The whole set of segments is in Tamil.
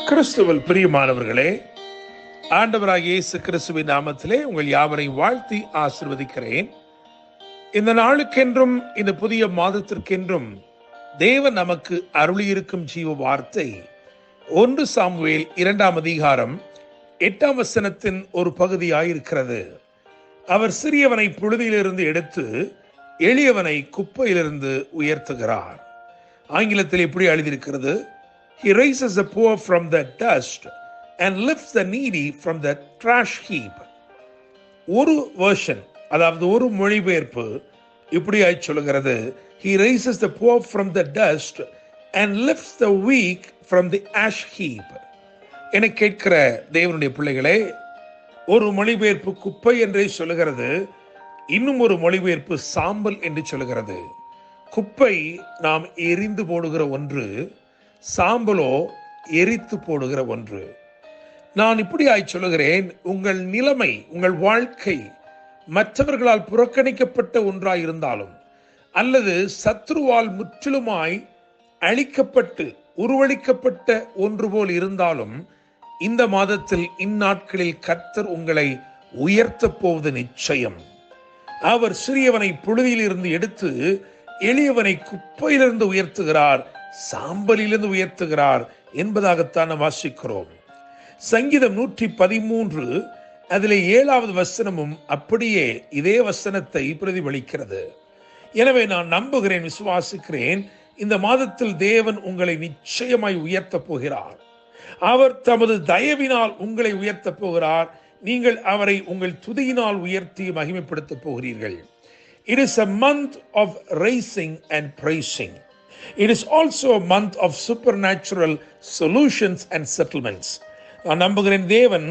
கிறிஸ்துவில் பிரியமானவர்களே, ஆண்டவராகிய இயேசு கிறிஸ்துவின் நாமத்திலே உங்கள் யாவரையும் வாழ்த்தி ஆசீர்வதிக்கிறேன். இந்த நாளுக்கென்றும் இந்த புதிய மாதத்திற்கென்றும் தேவன் நமக்கு அருளியிருக்கும் ஜீவ வார்த்தை 1 சாமுவேல் 2ஆம் அதிகாரம் 8ஆம் வசனத்தின் ஒரு பகுதியாயிருக்கிறது. அவர் சிறியவனை புழுதியிலிருந்து எடுத்து எளியவனை குப்பையிலிருந்து உயர்த்துகிறார். ஆங்கிலத்தில் இப்படி எழுதியிருக்கிறது, He raises the poor from the dust and lifts the needy from the trash heap. ஒரு வெர்ஷன், அதாவது ஒரு மொழிபெயர்ப்பு இப்படியாய் சொல்கிறது, He raises the poor from the dust and lifts the weak from the ash heap. என கேட்கிற தேவனுடைய பிள்ளைகளே, ஒரு மொழிபெயர்ப்பு குப்பை என்றே சொல்லுகிறது, இன்னும் ஒரு மொழிபெயர்ப்பு சாம்பல் என்று சொல்லுகிறது. குப்பை நாம் எரிந்து போடுகிற ஒன்று, சாம்பலோ எரித்து போடுகிற ஒன்று. நான் இப்படியாய் சொல்லுகிறேன், உங்கள் நிலைமை, உங்கள் வாழ்க்கை மற்றவர்களால் புறக்கணிக்கப்பட்ட ஒன்றாயிருந்தாலும் அல்லது சத்ருவால் முற்றிலுமாய் அழிக்கப்பட்டு உருவளிக்கப்பட்ட ஒன்று போல் இருந்தாலும், இந்த மாதத்தில் இந்நாட்களில் கர்த்தர் உங்களை உயர்த்தப் போவது நிச்சயம். அவர் சிறியவனை புழுதியிலிருந்து எடுத்து எளியவனை குப்பையிலிருந்து உயர்த்துகிறார், சாம்பலிலிருந்து உயர்த்துகிறார் என்பதாகத்தான் நாம் வாசிக்கிறோம். சங்கீதம் 113 அதிலே 7வது வசனமும் அப்படியே இதே வசனத்தை பிரதிபலிக்கிறது. எனவே நான் நம்புகிறேன், விசுவாசிக்கிறேன், இந்த மாதத்தில் தேவன் உங்களை நிச்சயமாய் உயர்த்தப் போகிறார். அவர் தமது தயவினால் உங்களை உயர்த்தப் போகிறார். நீங்கள் அவரை உங்கள் துதியினால் உயர்த்தி மகிமைப்படுத்தப் போகிறீர்கள். It is a month of raising and praising. It is also a month of supernatural solutions and settlements. நான் நம்புகிறேன், தேவன்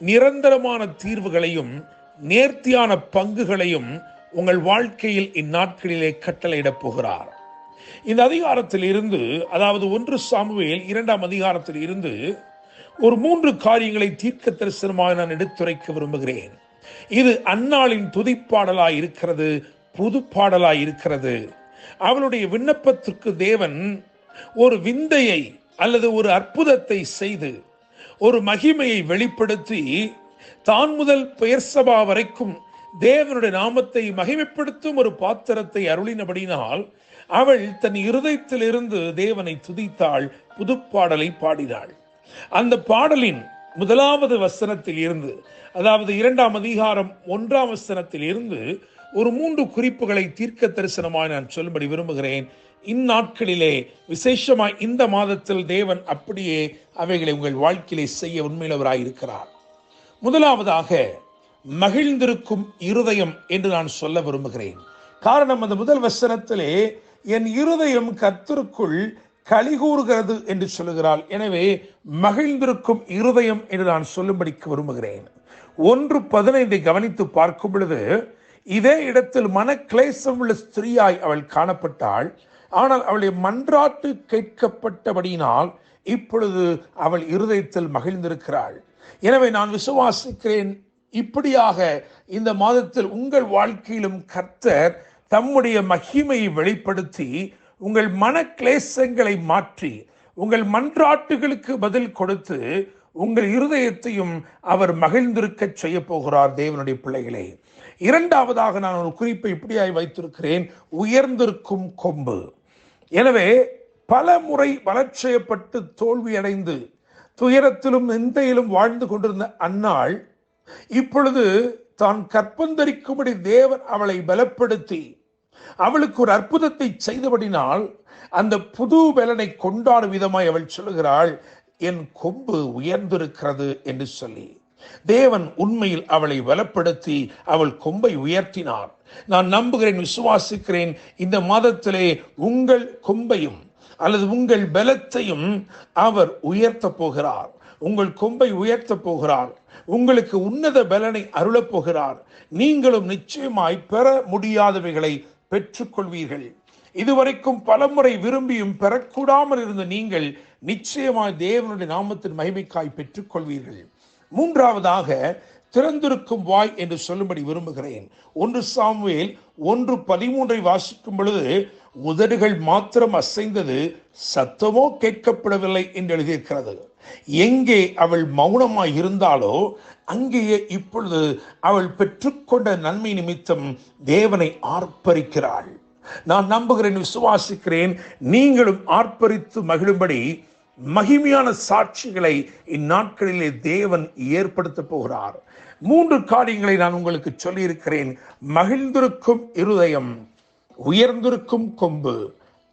நிரந்தரமான தீர்வுகளையும் நேர்த்தியான பங்குகளையும் உங்கள் வாழ்க்கையில் இந்நாட்களிலே கட்டளையிடப் போகிறார். இந்த அதிகாரத்தில் இருந்து, அதாவது 1 சாமுவேல் 2ஆம் அதிகாரத்தில் இருந்து ஒரு 3 காரியங்களை தீர்க்க தரிசனமாக நான் எடுத்துரைக்க விரும்புகிறேன். இது அன்னாளின் துதிப்பாடலாய் இருக்கிறது, புது பாடலாய் இருக்கிறது. அவளுடைய விண்ணப்பத்திற்கு தேவன் ஒரு விந்தையை அல்லது ஒரு அற்புதத்தை செய்து ஒரு மகிமையை வெளிப்படுத்தி, தான் முதல் பெயர்சபா வரைக்கும் தேவனுடைய நாமத்தை மகிமைப்படுத்தும் ஒரு பாத்திரத்தை அருளினபடினால் அவள் தன் இருதயத்திலிருந்து தேவனை துதித்தாள், புதுப்பாடலை பாடினாள். அந்த பாடலின் 1வது வசனத்தில் இருந்து, அதாவது 2ஆம் அதிகாரம் 1ஆம் வசனத்தில் இருந்து ஒரு 3 குறிப்புகளை தீர்க்க தரிசனமாய் நான் சொல்லும்படி விரும்புகிறேன். இந்நாட்களிலே, விசேஷமாய் இந்த மாதத்தில் தேவன் அப்படியே அவைகளை உங்கள் வாழ்க்கையிலே செய்ய உண்மையுள்ளவராயிருக்கிறார். முதலாவதாக, மகிழ்ந்திருக்கும் இருதயம் என்று நான் சொல்ல விரும்புகிறேன். காரணம், அந்த முதல் வசனத்திலே என் இருதயம் கர்த்தருக்குள் களிகூறுகிறது என்று சொல்லுகிறாள். எனவே மகிழ்ந்திருக்கும் இருதயம் என்று நான் சொல்லும்படிக்கு விரும்புகிறேன். 1:15 கவனித்து பார்க்கும் பொழுது, இதே இடத்தில் மனக்லேசம் உள்ள ஸ்திரீயாய் அவள் காணப்பட்டாள். ஆனால் அவளுடைய மன்றாட்டு கேட்கப்பட்டபடியினால் இப்பொழுது அவள் இருதயத்தில் மகிழ்ந்திருக்கிறாள். எனவே நான் விசுவாசிக்கிறேன், இப்படியாக இந்த மாதத்தில் உங்கள் வாழ்க்கையிலும் கர்த்தர் தம்முடைய மகிமையை வெளிப்படுத்தி உங்கள் மனக்லேசங்களை மாற்றி உங்கள் மன்றாட்டுகளுக்கு பதில் கொடுத்து உங்கள் இருதயத்தையும் அவர் மகிழ்ந்திருக்க செய்ய போகிறார். தேவனுடைய பிள்ளைகளே, 2ஆவதாக நான் ஒரு குறிப்பை இப்படியாய் வைத்திருக்கிறேன், உயர்ந்திருக்கும் கொம்பு. எனவே பல முறை வளர்ச்சியப்பட்டு தோல்வியடைந்து துயரத்திலும் நிந்தையிலும் வாழ்ந்து கொண்டிருந்த அன்னாள் இப்பொழுது தான் கற்பந்தரிக்கும்படி தேவன் அவளை பலப்படுத்தி அவளுக்கு ஒரு அற்புதத்தை செய்தபடினால் அந்த புது பலனை கொண்டாடும் விதமாய் அவள் சொல்லுகிறாள், என் கொம்பு உயர்ந்திருக்கிறது என்று சொல்லி. தேவன் உண்மையில் அவளை பலப்படுத்தி அவள் கொம்பை உயர்த்தினார். நான் நம்புகிறேன், விசுவாசிக்கிறேன், இந்த மாதத்திலே உங்கள் கொம்பையும் அல்லது உங்கள் பலத்தையும் அவர் உயர்த்த போகிறார். உங்கள் கொம்பை உயர்த்த போகிறார். உங்களுக்கு உன்னத பலனை அருளப் போகிறார். நீங்களும் நிச்சயமாய் பெற முடியாதவைகளை பெற்றுக்கொள்வீர்கள். இதுவரைக்கும் பலமுறை விரும்பியும் பெறக்கூடாமல் இருந்த நீங்கள் நிச்சயமாய் தேவனுடைய நாமத்தின் மகிமைக்காய் பெற்றுக்கொள்வீர்கள். 3ஆவதாக, திறந்திருக்கும் வாய் என்று சொல்லும்படி விரும்புகிறேன். 1 சாமுவேல் 1:13 வாசிக்கும் பொழுது, உதடுகள் மாத்திரம் அசைந்தது, சத்தமோ கேட்கப்படவில்லை என்று எழுதியிருக்கிறது. எங்கே அவள் மௌனமாய் இருந்தாலோ அங்கேயே இப்பொழுது அவள் பெற்றுக்கொண்ட நன்மை நிமித்தம் தேவனை ஆர்ப்பரிக்கிறாள். நான் நம்புகிறேன், விசுவாசிக்கிறேன், நீங்களும் ஆர்ப்பரித்து மகிழும்படி மகிமையான சாட்சிகளை இந்நாட்களிலே தேவன் ஏற்படுத்த போகிறார். 3 காரியங்களை நான் உங்களுக்கு சொல்லியிருக்கிறேன். மகிழ்ந்திருக்கும் இருதயம், உயர்ந்திருக்கும் கொம்பு,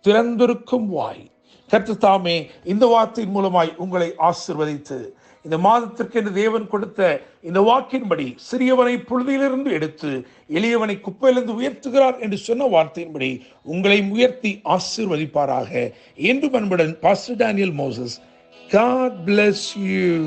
திறந்திருக்கும் வாய். கர்த்தர் தாமே இந்த வார்த்தையின் மூலமாய் உங்களை ஆசீர்வதித்து இந்த மாதத்திற்கு என்று தேவன் கொடுத்த இந்த வாக்கின்படி சிறியவனை புழுதியிலிருந்து எடுத்து எளியவனை குப்பையிலிருந்து உயர்த்துகிறார் என்று சொன்ன வார்த்தையின்படி உங்களை உயர்த்தி ஆசீர்வதிப்பாராக. என்று அன்புடன் pastor Daniel Moses. God bless you.